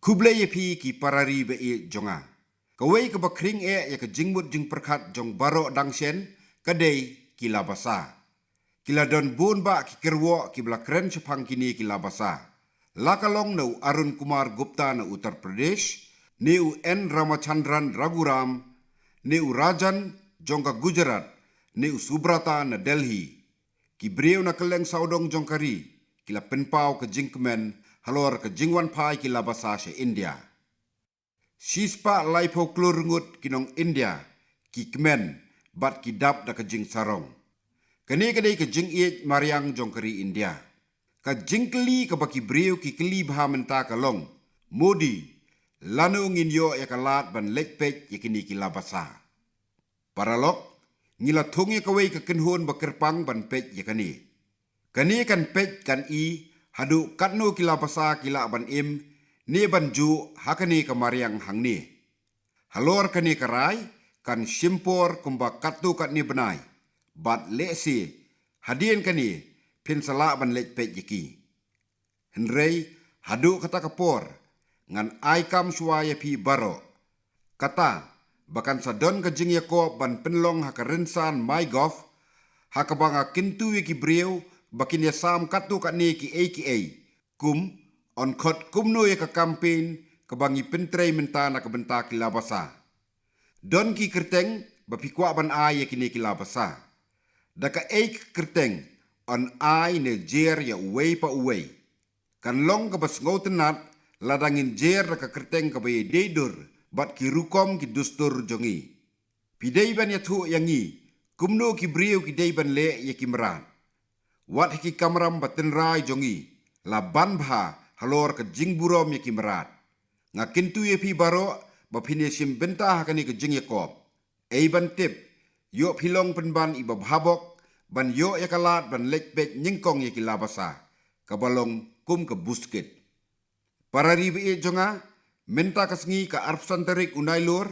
Kuble ye pi ki parari be e jonga. Kawai ke bakring ya ke jingmut jing perkat jong baro dangshen kadai ki labasa. Kila don bun ba ki kerwo ki bla kren sepang kini ki labasa. Lakalong nau Arun Kumar Gupta na Uttar Pradesh, neu N Ramachandran Raghuram, neu Rajan jongka Gujarat, neu Subrata na Delhi. Ki breu na keleng saudong jongkari, kila penpau ke jingkemen, halor ke jingwan pai ki labasa se India. Sispa laipo klurungut kinong India, ki kemen, bat ki dap da ke jing sarong. Kene kadai ke jing iet mariang jongkari India. Ka jingkeli ka baki breu ki keli baha menta ka long. Modi, lanu ngin yo ya ka lat ban lekpek ya kini ki labasa. Paralok, ngila thongi ka wei ka kenhon bakirpang ban pek ya kani. Kani kan pek kan i, hadu katno ki labasa ki la ban im, ni ban ju hakani ka mariang hang ni. Halor kani karai, kan simpor kumba katu kat ni benai. Bat leksi, hadien kani, pinsala ban lek pek yaki. Henrei, hadu kata kapor, ngan aikam suaya pi baro. Kata, bakan sadon ke jing yako ban penlong haka rinsan my golf, haka banga kintu yaki breu, bakin ya sam katu kat ni ki AKA, kum, on kot kumno yaka kampen, kebangi pentrei mentana ke bentak kilabasa. Don ki kerteng, bapikwa ban ay yaki ni kilabasa. Daka eik kerteng, on ai ne jer ya uwei pa uwei. Kan long ka bas ngautenat, ladangin jer ka kerteng ka baye deidur, bat ki rukom ki dustur jongi. Pidei ban ya tu yangi, kumno ki briu ki dei ban le ya ki merat. Wat ki kamram baten rai jongi, la ban bha halor ka jingburom ya ki merat. Nga kintu ya pi baro, bapine sim benta hakani ka jing ya kop. Ei ban tip, yo pilong penban iba habok, ban yo ya kalat ban lekbek nyingkong ya kilabasa, kabalong kum ke busket. Para ribe e jonga, menta kasngi ka arpsan terik unai lor,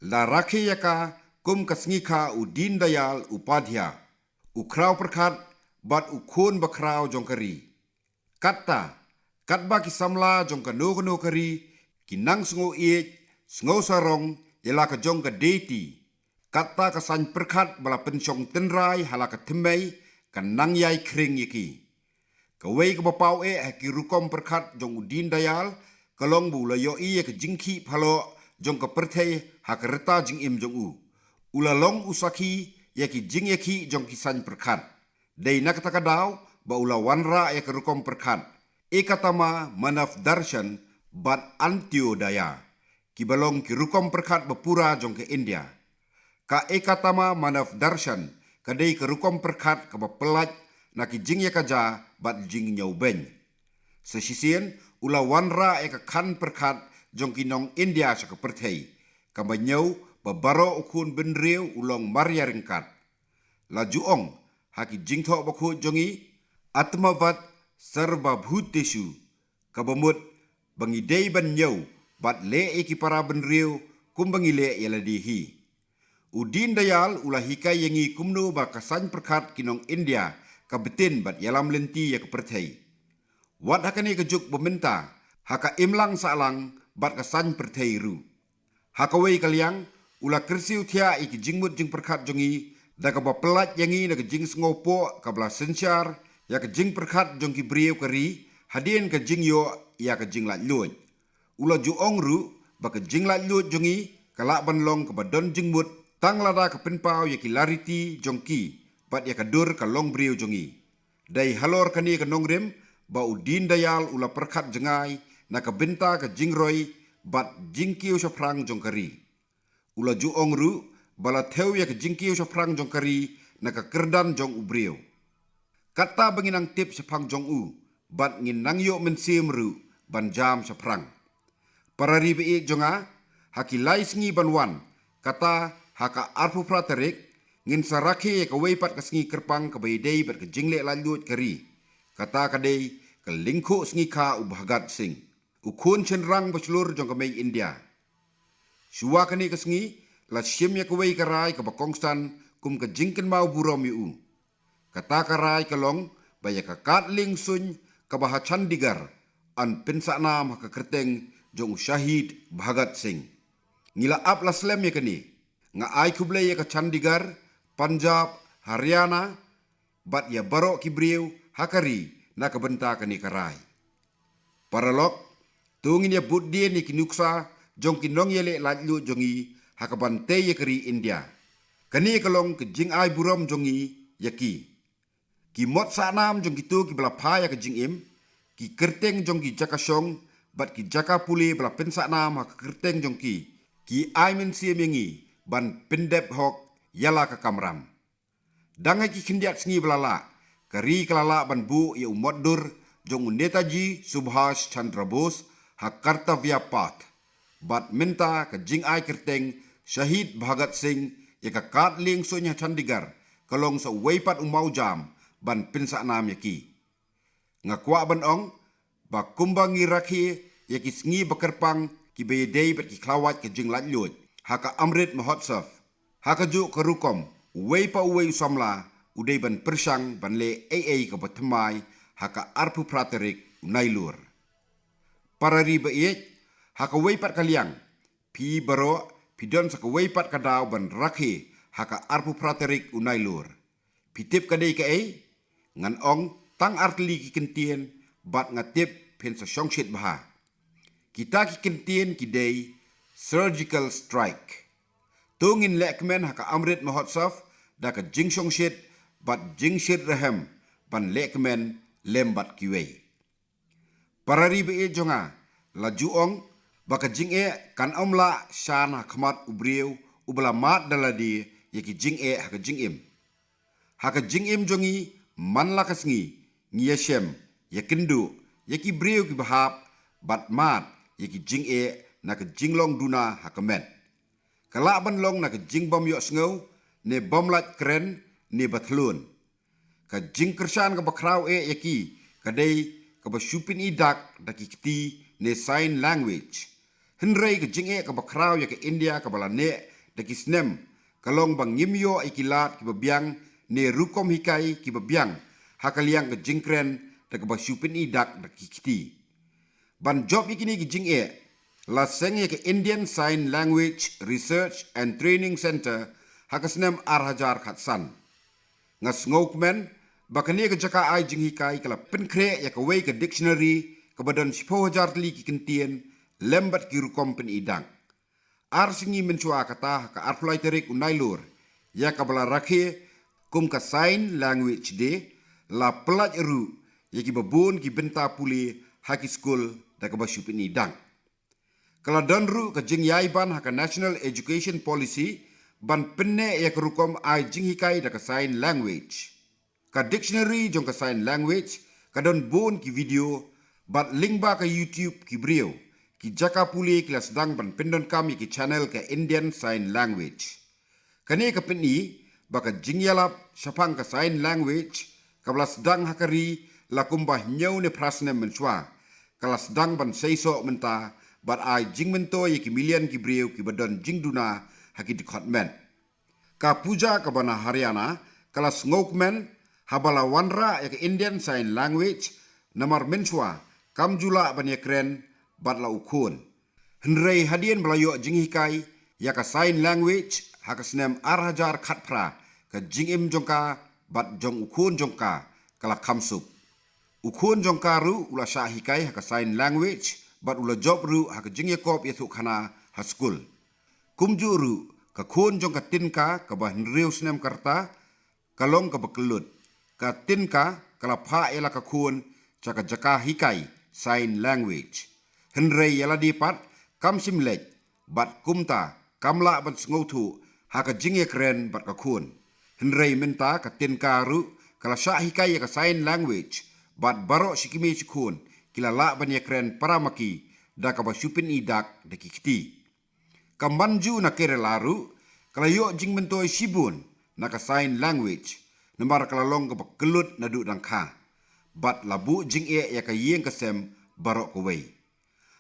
la rakhe ya ka kum kasngi ka u Deen Dayal Upadhyaya, u krau perkat, bat u khon bakrau jongkari. Kata, katba ki samla jongka no kari, ki nang sngo e, sngo sarong, yala ka jongka deti, kata kasan perkat bala pensong tenrai halaka temei kan nang yai kring yaki. Kawai ke bapau haki rukom perkat jong Deen Dayal kalong bu la yo i ke jingki phalo jong ka perthei hak reta jing im jong u. Ula long usaki yaki jing yaki jong kisan perkat. Dei nak taka daw ba ula wanra ya ke rukom perkat. Ekatama manaf darshan bat Antyodaya. Kibalong ki rukom perkat bapura jong ke India. Ka ekatama manaf darshan kadai ke rukom perkat ka bapelaj na ki jing ya kaja bat jing nyau beny. Sesisian ula wanra eka kan perkat jong kinong India sa keperthei. Kamba nyau babaro ukun benreu ulong maria ringkat. La juong haki jing thok bakhu jongi atmavat sarva bhutesu kabamut bangi dei ban nyau bat le eki para benreu kumbangi le yaladihi. Deen Dayal ulah hikai yangi kumno ba kasan perkat kinong India kabetin bat yalam lenti ya keperthei. Wat hakani kejuk bementa haka imlang salang bat kasan perthei ru. Hakawai kaliang ulah kersiu thia iki jingmut jing perkat jongi da ka ba pelat yangi na ke jing sngopo ka bla sensyar ya ke jing perkat jong ki brieu kari hadien ke jing yo ya ke jing lat luoj. Ulah juong ru ba ke jing lat luoj jongi kalak ban long ka ba don jingmut tang lada ka penpau ya ki lariti jongki, bat ya kadur ka long briu jongi. Dai halor kani ka nongrem, ba Deen Dayal ula perkat jengai, na ka benta ka jingroi, bat jingkiu sa prang jongkari. Ula juong ru, bala teu ya ka jingkiu sa prang jongkari, na ka kerdan jong ubriu. Kata banginang tip sa pang jong u, bat ngin nangyo mensim ru, ban jam sa prang. Para ribe e jonga, haki lai sngi banwan, kata haka arpu praterik, ngin sarake ka weipat ka sngi kerpang ka baydei bat ka jingle lanjut kari. Kata kadei ka lingko sngi ka ubhagat sing. Ukun cenrang baslur jong ka may India. Suwa kani ka sngi, la siem ya ka wey karai ka bakongsan kum ka jingken mau burom yu. Kata karai ka long, baya ka katling sun ka baha Chandigarh, an pensa nam haka kerteng jong Shahid Bhagat Singh. Ngila ap laslem ya kani, nga ai kuble ya ka Chandigarh, Punjab, Haryana, bat ya barok kibriu hakari na kabenta kani karai. Paralok, tungin ya buddi ni kinuksa jong kinong yele lajlu jongi hakabante ya kari India. Kani kalong ke jing ai buram jongi yaki. Ki mot sanam jong kitu ki belapa ya ke jing im, ki kerteng jong ki jakasong, bat ki jaka puli bela pensa nam ha kerteng jong ki ai men sie mengi ban pendep hok yala ka kamram. Dangai ki kindiat sengi belala, kari kelala ban bu ya umoddur jong Netaji Subhash Chandra Bose ha Kartavya Path, bat minta ke jing ai kerteng Shahid Bhagat Singh ya ka katling sonya Chandigarh kalong sa weipat umau jam ban pensa nam yaki. Ngakwa ban ong ba kumbang iraki yaki sengi bakerpang ki beyedei bat ki klawat ke jing lajlut haka Amrit Mahotsav haka ju kerukom weipa uwei usamla udai ban persang ban le AA ke batemai haka arpu praterik unailur. Para riba iek haka weipat kaliang pi baro pidon saka weipat kadau ban rakhi haka arpu praterik unailur. Pitip kadai ke ngan ong tang artli ki kentien bat ngatip pen sa shongshit baha. Kita ki kentien ki day surgical strike. Tungin lekmen haka Amrit Mahotsav da ka jing shongshit bat jing shit rahem ban lekmen lembat kiwei. Para ribe jonga la juong baka jing kan omla shana khmat ubriu ubala mat daladi yaki jing haka jing im. Haka jing im jongi man lakasngi ngiyashem yakindu yaki briu ki bahap bat mat yaki jing na ka jinglong duna hakamet. Kala ban long na ka jing bom yok sngau ne bom lat kren ne batlun. Ka jing kersan ka bakraw yaki kadai ka basyupin idak daki kiti ne sign language. Henrei ka jing ka bakraw yaki India ka balane daki snem kalong bang ngimyo ikilat ki babiang ne rukom hikai ki babiang hakaliang ke jingkren da ke basyupin idak da kiti. Ban job ikini ke jing la seng ke Indian Sign Language Research and Training Center hakasnem arhajar khatsan. Ngas ngokmen bakani ke jaka ai jing hikai kala penkre ya ke wei ke dictionary ke badan 10,000 tli ki kentien lembat ki rukom pen idang. Ar singi mencua kata ka arpulai terik unailur ya ka bala rakhe kum ka sign language de la pelaj ru yaki babun ki benta puli haki school da ka basyupin idang. Kala don ru ka jing yai ban haka National Education Policy ban penne ya rukom ai jing hikai da ka sign language. Ka dictionary jong ka sign language ka don bun ki video bat link ba ka YouTube ki brio ki jaka puli ki sedang ban pendon kami ki channel ka Indian Sign Language. Kani ka penni baka jing yalap syapang ka sign language kabla sedang hakari lakumbah nyau ne prasne menswa kala sedang ban seiso menta bat ai jing mento ye ki milian ki brio ki badon jing duna haki dikotmen. Ka puja ka bana Haryana kala ngokmen habala wanra ye ki Indian Sign Language namar menswa kam jula ban ye kren bat la ukun. Henrei hadien belayo jing hikai ya ka sign language haka snem arhajar khatpra ka jing im jongka bat jong ukun jongka kala kamsup. Ukun jongka ru ula sya hikai haka sign language bat ula job ru haka jing yakop yetu khana ha school. Kumju ru ka kun jongka tinka ka bah nriu snem karta kalong ka bakelut. Ka tinka kala pha ela ka kun chaka jaka hikai sign language. Henrei yala dipat kam simlek bat kumta kamla ban sngotu haka jing kren bat ka kun. Henrei minta ka tinka ru kala sya hikai ka sign language bat baro sikimi sikun kila la ban kren paramaki da ka basyupin idak da kikti. Kamanju na kere laru kala yo jing mentoi sibun na ka sign language namar kala long ka bakelut na du dangka bat labu jing ya ka yeng kasem baro ko wei.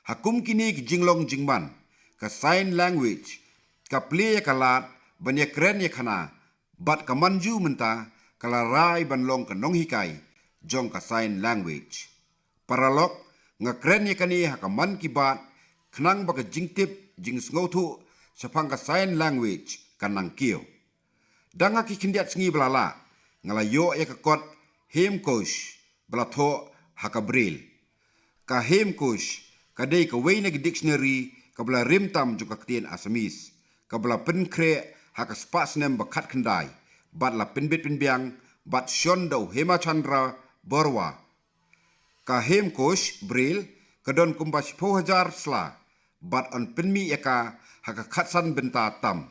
Hakum kini ki jinglong jingman ka sign language ka play ka lat ban ye kren ye khana bat ka manju menta kala rai ban long ka nong hikai jong ka sign language. Paralok nga kren ye kani haka man ki bat Kenang baka jing tip jing sngotu sapang ka sign language kanang kio. Danga ki kindiat sengi belala ngalayo ya kakot hem kosh belatho hakabril. Ka hem kosh kadai ka way nag dictionary kabla rimtam jung kaktian Asamis. Kabla penkre haka spas nem bakat kendai. Bat la penbit penbiang bat shondo Hema Chandra Borwa. Ka hem kosh bril kadon kumbas 4,000 sla. Bat on penmi eka haka katsan benta tam.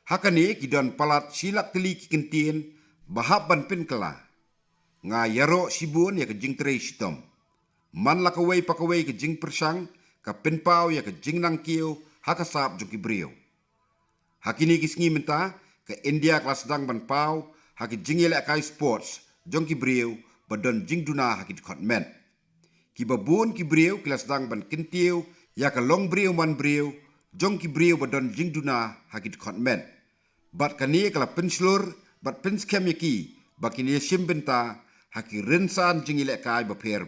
Haka ni kidon palat silak teli kikentien bahap ban penkela. Nga yaro sibun ya ke jing trei sitom. Man la kawai pakawai ke jing persang ka penpau ya ke jing nang kio haka sap jung kibriyo. Hakini kisngi menta ke India kelas sedang ban pau haki jing elek kai sports jong kibriyo badon jing duna haki dikot men. Kibabun kibriyo kelas sedang ban kentiyo ya ke long briyo man briyo jong kibriyo badon jing duna haki dikot men. Bat kani kala penslur bat penskem yaki bakini sim benta haki rensan jing elek kai baper.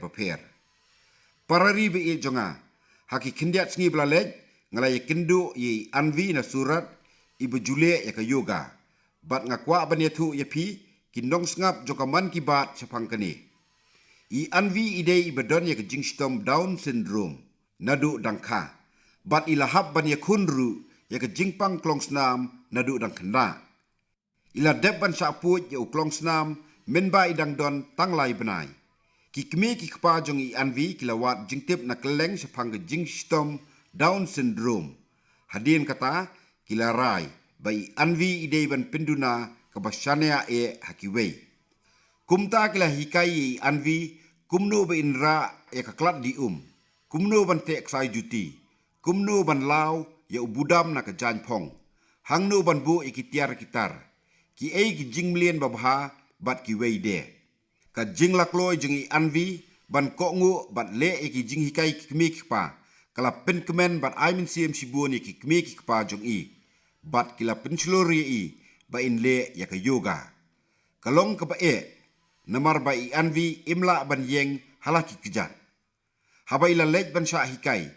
Parari be e jonga haki kindiat sngi blalej ngalai kendu ye anvi na surat ibu jule ya ka yoga. Bat ngakwa banyethu ya pi kinong sngap jokaman ki bat sapang kani. I anvi ide ibadon ya ka jingstom Down syndrome nadu dangka. Bat ilahap banya kunru ya ka jingpang klong snam nadu dang kena. Ila deb ban saput ya uklong snam menba idang don tanglai benai. Ki kemi ki kpa jong i anvi kilawat jingtip na keleng sapang ka jingstom Down syndrome. Hadin kata kila rai bai anvi ide ban penduna kabasyanea e hakiwei. Kumta kila hikai e anvi kumno ba inra e kaklat di Kumno ban te ksai juti. Kumno ban lau ya ubudam na ka janpong. Hangno ban bu ikitiar kitar. Ki ei ki jing mlien babha bat ki wei de. Ka jing lakloi jeng i anvi ban kokngu bat le e ki jing hikai ki kemi kpa. Kala pen kemen bat aimin siem sibun ki kemi ki kpa jong i. Bat kila pensluri i ba in le ya ka yoga. Kalong ka ba e namar ba i anvi imla ban yeng halaki kejat. Haba ila lej ban sya hikai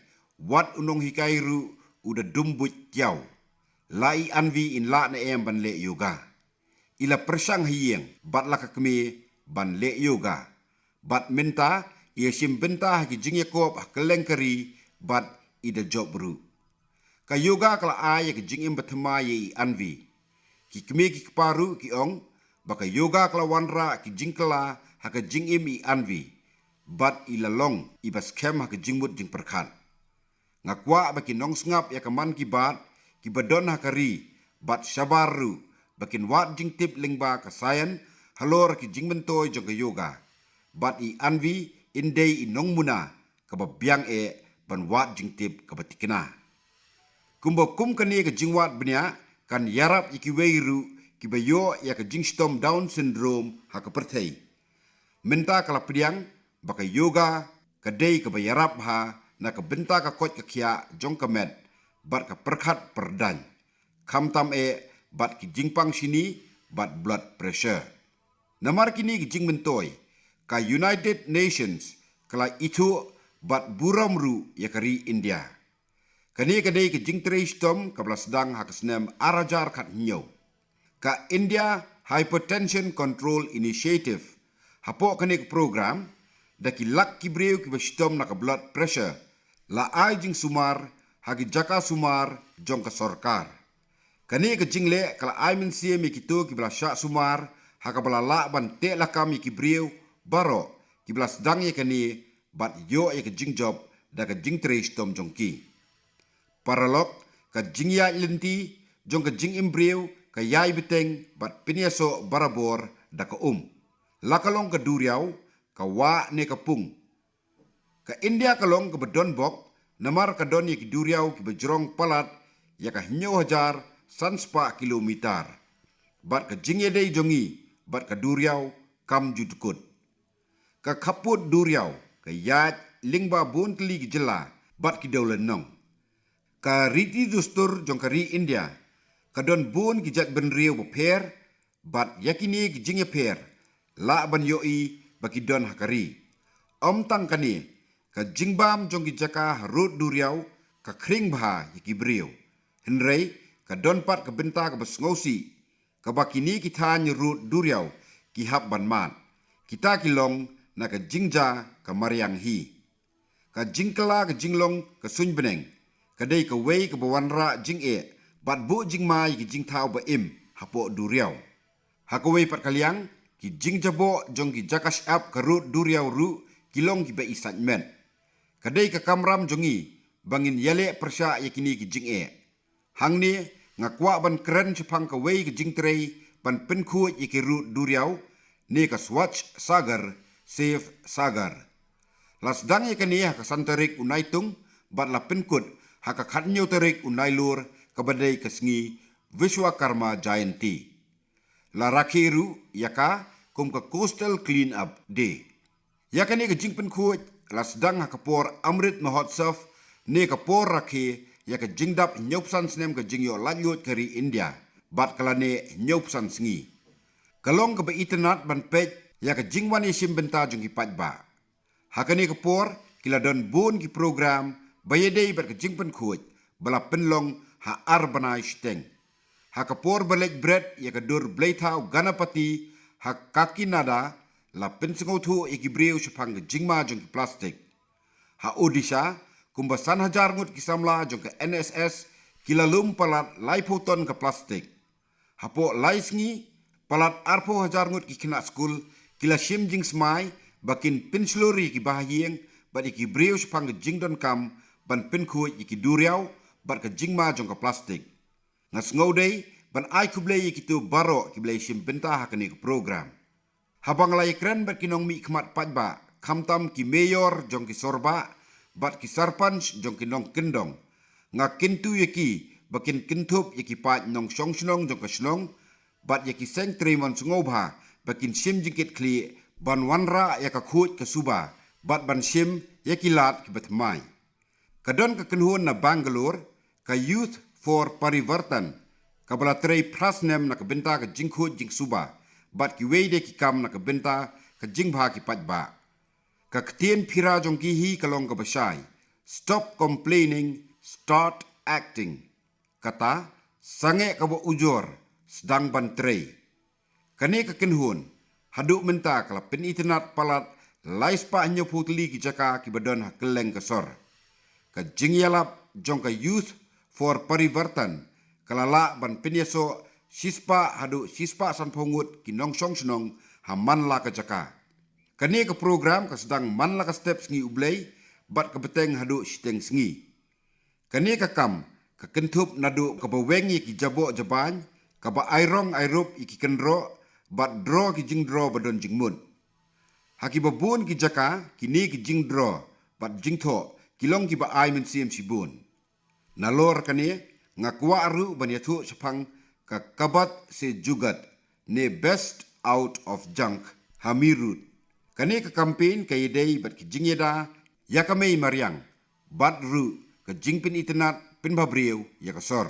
wat unong hikai ru uda dumbut tiaw. La i anvi in la na em ban le yoga. Ila persang hiyeng bat la ka kemi ban le yoga. Bat minta ia sim benta haki jing Yakob kelengkari bat ida job ru. Ka yoga kala ay ke jing im batma ye anvi. Ki kemi ki paru ki ong baka yoga kala wanra ki jing kala haka jing im i anvi. Bat ilalong ibas kem haka jingmut jing perkat. Ngakwa baki nong sngap ya kaman ki bat ki badon hakari bat syabaru bakin wat jing tip lingba kasayan halor ki jing mentoy jong ka yoga. Bat i anvi indei i nong muna kababyang e ban wat jing tip kabatikina. Kumbo kum kani ka jingwat benya kan yarap iki weiru ki bayo ya ka jingstom Down syndrome haka perthei. Menta kala pediang baka yoga kadai ka bayarap ha na ka benta ka kot ka kia jong ka met bat ka perkhat perdan. Kamtam e bat ki jingpang sini bat blood pressure. Namar kini ki jing mentoy ka United Nations kala itu bat buramru ya kari India. Kani kadai ke jing trei stom kabla sedang hakasnem arajar kat nyo. Ka India Hypertension Control Initiative hapo kani ke program daki lak kibreu ki bastom na ka blood pressure la ai jing sumar hagi jaka sumar jong ka sorkar. Kani ke jing le kala ai min sie mi kito ki bla syak sumar haka bala la ban te la kami kibreu baro ki bla sedang ye kani bat yo ye ke jing job da ka jing trei stom jong ki. Paralok ka jingya lenti jong ka jing imbreu ka yai beteng bat piniaso barabor da ka lakalong ka duriaw ka wa ne ka pung ka India kalong ka bedon bok namar ka don ye ki duriaw ki bejrong palat ya ka hinyo hajar sanspa kilometer bat ka jingye dei jongi bat ka duriaw kam judkut ka kaput duriaw ka yat lingba bun tli ki jela bat ki daulan nong ka riti dustur jong kari India ka don bun ki jak ben riu per bat yakini ki jingye per la ban yoi baki don hakari om tang kani ka jingbam jong ki jaka harut duriau ka kring bha ki brio henrei ka donpat ka benta ka basngausi ka bakini kita nyurut duriau ki hab banmat kita kilong na ka jingja ka mariang hi ka jingkala ka jinglong ka sunbeneng ka dei ka wei ka bawanra jing bat bu jing mai ki jing thau ba im hapo duriau hakawei pat kaliang ki jing jabo jong ki jakas ap ka rut duriau ru kilong ki ba isatmen ka dei ka kamram jongi bangin yale persya yakini ki jing hang ni ngakwa ban keren chapang ka wei ki jing trei pan penku ki rut duriau ni ka swatch sagar safe sagar lasdang yakani ka santarik unaitung bat la penkut haka khatnyo tarik unai lur kabadai kasngi Vishwakarma Jayanti. La rakhiru yaka kum ka Coastal Clean Up Day. Yakani ka jingpen kuat la sedang hakapor Amrit Mahotsav ne ka por rakhi yaka jingdap nyopsan snem ka jingyo lanjut kari India bat kalane nyopsan sngi. Kalong ka ba internet ban pej yaka jingwan isim benta jungi pajba. Hakani ka por kila don bun ki program bayadei ber ka jingpen kuat bala penlong ha arbanai steng. Ha kapor balik bread ya kadur blaitau ganapati ha kaki nada la pensengothu ikibriu sepang jingma jong plastik. Ha Odisha kumbasan hajar ngut kisamla jong ke NSS kilalum palat laipoton ke plastik. Ha po laisngi palat arpo hajar ngut kikina skul kila sim jing smai bakin pinsluri ki bahayieng bat ikibriu sepang jingdon kam ban penku ikiduriau bat ka jingma jong ka plastik. Ngas ngaudei ban ai kublei kitu baro kiblei sim benta hakani ke program. Habang lai kren bat kinong mi kmat pajba kamtam ki mayor jong ki sorba bat ki sarpanch jong ki nong kendong. Nga kintu yaki bakin kintup yaki pat nong song snong jong ka snong bat yaki seng tremon sngobha bakin sim jingkit kli ban wanra yaka khut ka suba bat ban sim yaki lat ki batmai. Kadon ka kenhun na Bangalore ka Youth for Parivartan kabala trei prasnem na kabenta ka jingkhut jing suba bat ki weide ki kam na kabenta ka jingbha ki pajba ka ktien phira jong ki hi kalong ka basai stop complaining start acting kata sange ka bo ujor sedang ban trei kane ka kenhun haduk menta kala pen internet palat laispa nyo putli ki jaka ki badon ha keleng ka sor ka jingyalap jong ka Youth for Parivartan kalala ban penyeso sispa hadu sispa san pongut ki nongsong senong haman la ka jaka. Kani ka program ka sedang man la ka steps ngi ublay bat ka beteng hadu siteng sngi. Kani ka kam ka kentup nadu ka bawengi ki jabo jaban ka ba airong airup iki kenro bat dro ki jing dro badon jingmun. Haki babun ki jaka kini ki jing dro bat jing tho kilong ki ba ai men sim sibun. Nalor kani ngakwa aru banyathu sepang ka kabat se jugat ne best out of junk hamirut. Kani ka campaign ka idei bat ki jingyeda yakamei mariang bat ru ka jingpin internet pin babriu yakasor.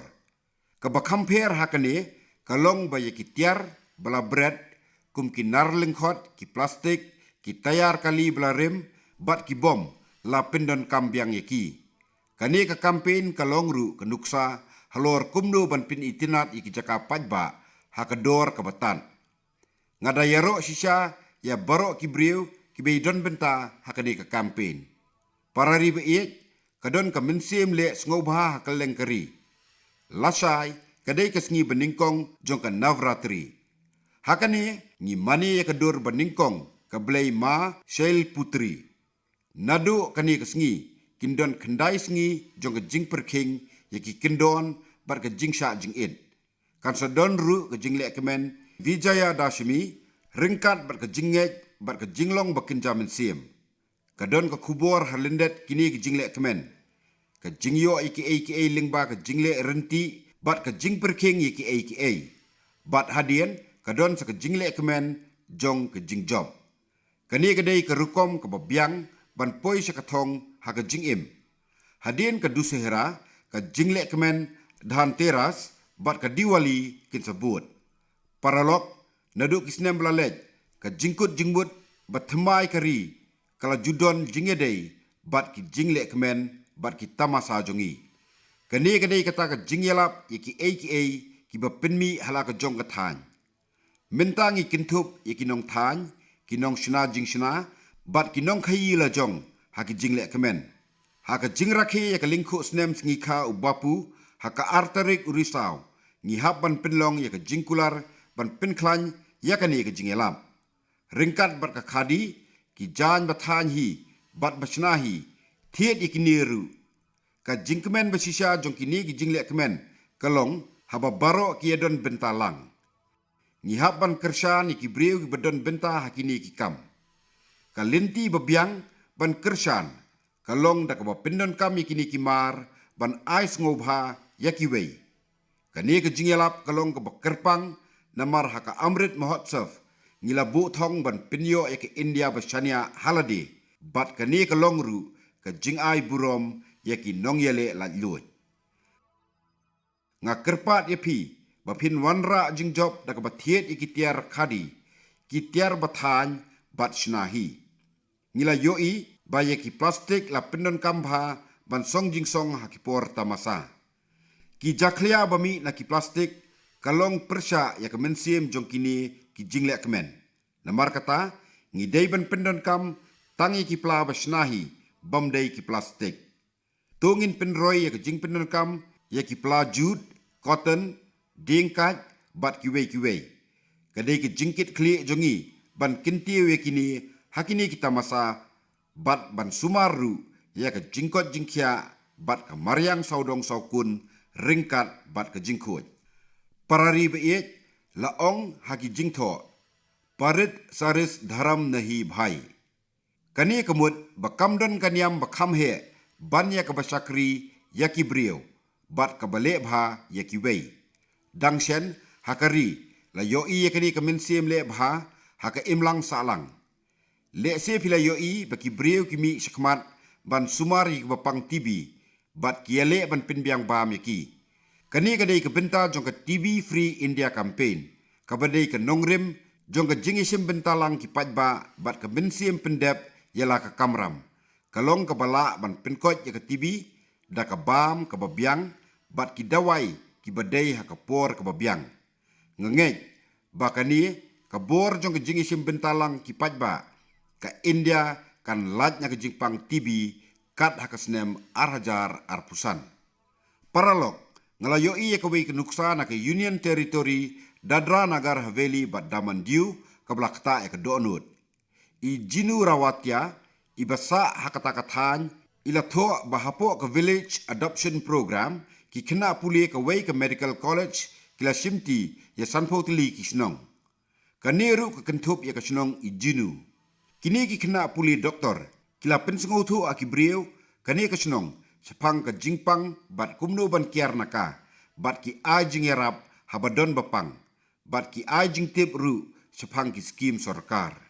Ka ba compare hakane kalong ba yakitiar bala bread kum ki narling hot ki plastik ki tayar kali bala rim bat ki bom la pindon kambiang yaki. Kani ka campaign kalong ru ka nuksa halor kumno ban pin itinat iki jaka pajba hakador kabatan. Ngada yaro sisa ya baro kibriu kibeidon benta hakani ka campaign. Para ribe iek kadon ka mensim le ngobha hakaleng kari. Lasai kadai kasngi beningkong jong ka navratri. Hakani ngi mani ya kador beningkong ka blai ma shel putri. Nadu kani kasngi kindon kendai sngi jong ka jing perking yaki kindon bar ka jing sha jing in. Kan sadon ru ka jing le kemen Vijaya Dashmi ringkat bar ka jingek bar ka jinglong bakin jamin sim. Kadon ka kubor halindet kini ka jing le kemen. Ka jingyo aka lingba ka jing le renti bat ka jing perking yaki aka. Bat hadien kadon sa ka jing le kemen jong ka jing job. Kani kadai ka rukom ka babyang ban poi sa katong ha ka jing im. Hadien ka dusehera ka jingle kemen dhan teras bat ka diwali kin sabut. Paralok nadu kisnem blalej ka jingkut jingbut bat themai kari kala judon jingedei bat ki jingle kemen bat ki tamasa jongi. Kani kata ka jingyalap yaki aka ki ba pinmi hala ka jong ka than. Mintangi kintup yaki nong than, kinong shna jing shna, bat kinong khayi la jong haki jingle kemen. Haka jingrakhe yaka lingku snem ngika ubapu, haka arterik urisau, ngihap ban pinlong yaka jingkular ban pinklan yaka ni yaka jingyalap. Ringkat bat ka khadi, ki jan bathan hi, bat basnahi, thiet yaki niru. Ka jingkemen basisya jong kini ki jingle kemen, kalong haba baro ki edon bentalang. Ngihap ban kersan yaki briu ki bedon benta hakini ki kam. Ka linti babiang ban kersan, kalong da ka pindon kam yaki ki mar, ban ais ngobha yaki wei. Kani ka jingyalap kalong ka kerpang, namar haka amrit mahotsav, ngila bu thong ban pinyo yaki India basyania halade, bat kani kalong ru ka jingay burom yaki nongyele latluot. Nga kerpat yapi, bapin wanra jingjob da ka bathiet yaki tiar khadi, ki tiar bathan bat shnahi. Ngila yoi ba yaki plastik la pindon kambha ban song jingsong hakipor tamasa. Ki jaklia bami na ki plastik kalong persya yaka mensim jong kini ki jingle kemen. Namar kata ngidei ban pindon kam tangi ki pla basnahi bamdei ki plastik. Tungin penroy yaka jing pindon kam yaki pla jute, cotton, dingkat bat kiwei. Kadai ki jingkit kli jongi ban kinti yakini hakini kita masa bat ban sumaru yaka jingkot jingkia bat ka maryang saudong saukun ringkat bat ka jingkut. Parari beiet laong haki jingtho parit saris dharam nahi bhai. Kani kemut bakamdon kaniam bakam he ban ya kabasakri yaki brio bat kabale bha yaki wei. Dangshen hakari la yoi yakani kaminsim le bha haka imlang salang. Le se pila yoi baki brio kimi shakmat ban sumari bapang TV bat kiale ban pinbiang bam yaki. Kani kadai kebenta jong ka TV Free India campaign. Kabadai ka nongrim jong ka jingisim bentalang ki pajba bat ka bensim pendep yala ka kamram. Kalong ka bala ban pinkot ya ka TV da ka bam ka babiang bat ki dawai ki badai ha ka por ka babiang. Ngengej ba kani ka bor jong ka jingisim bentalang ki pajba ka India kan laj na ka jingpang TV kat ha ka snem arhajar arpusan. Paralok ngalayo iya ka wei kenuksa na ka Union Territory Dadra Nagar Haveli bat Daman Diu ka blakta ya ka donut. I jinu rawatya ibasa hakatakatan ila tho bahapo ka village adoption program ki kena puli ka wei ka medical college kila simti ya sanpo tili ki snong. Kaniru ka kentup ya ka snong i jinu. Kini ki kena puli doktor kila pensengotu akibriu kani ka snong sepang ka jingpang bat kumno ban kiar naka bat ki ajing yarap habadon bapang bat ki ajing tip ru sepang ki skim sarkar.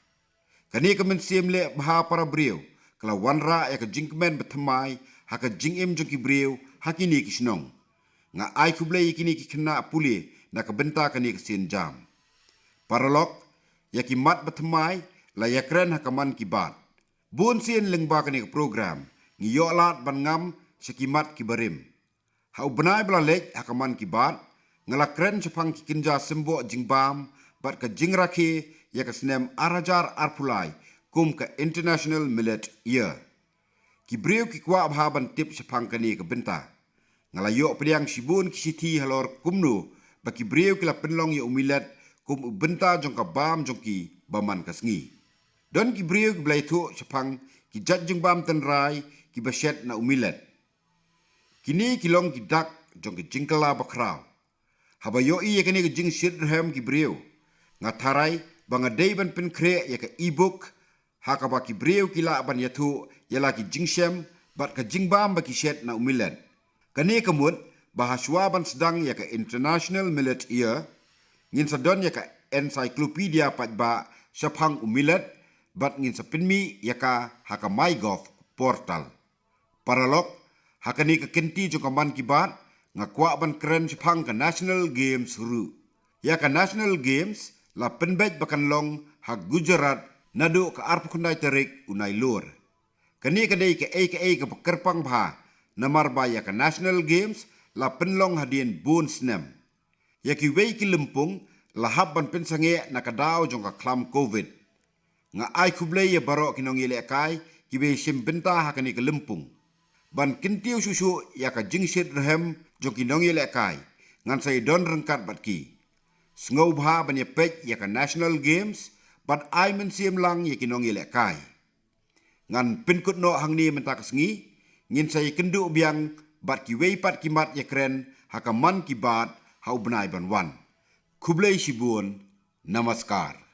Kani ka mensim le baha para brio kala wanra ya ka jingkmen bethamai ha ka jingim jong ki brio hakini ki snong. Nga ai kublai kini ki kena puli na ka benta kani ka sin jam. Paralok ya ki mat bethamai la ya kren ha ka man ki bat. Bun sin lengba kani ka program ngiyolat ban ngam sekimat ki barim. Hau benai belalek hakaman ki bat, ngalakren sepang ki kinja sembo jingbam, bat ka jingrakhe ya ka snem arajar arpulai, kum ka International Millet Year. Ki breu ki kwa abhaban tip sepang kani ka benta. Ngalayok pediang sibun ki siti halor kumno, ba ki breu ki la penlong ya umilet, kum benta jong ka bam jong ki baman ka sengi. Don ki breu ki belai tu sepang ki jat jingbam tenrai, ki basyet na umilet. Kini kilong ki dak jong ki jingkala bakrau. Habayo iya kini ki jing shirhem ki breu. Ngatarai bangadei ban pen kre ya ka e-book. Haka ba ki breu kila ban yatu yala ki jingshem bat ka jingbam ba ki shet na umilet. Kani kemut bahaswa ban sedang ya ka International Millet Year. Ngin sadon ya ka encyclopedia patba syapang umilet bat ngin sapinmi ya ka haka MyGov portal. Paralok hakani ka kenti jo kaman kibat nga kwa ban kren sepang ka National Games ru. Ya ka National Games la penbet bakan long ha Gujarat nado ka arpukundai terik unai lur. Kani kadai ka ka pekerpang bha namar ba ya ka National Games la penlong hadien bun snem. Ya ki wei ki lempung la habban pensange na kadao jong ka klam COVID. Nga ai kublei ya baro kinong ile kai ki wei simbenta hakani ke lempung. Ban kintiu susu ya ka jingsit rehem jong kinong ile kai ngan sai don rengkat bat ki. Sngau bha ban ya pek ya ka National Games bat ai men siem lang ya kinong ile kai. Ngan pinkut no hang ni mentak sengi ngin sai kendu biang bat ki wei pat kimat ya kren hakaman ki bat hau benai ban wan. Kublai Shibun, namaskar.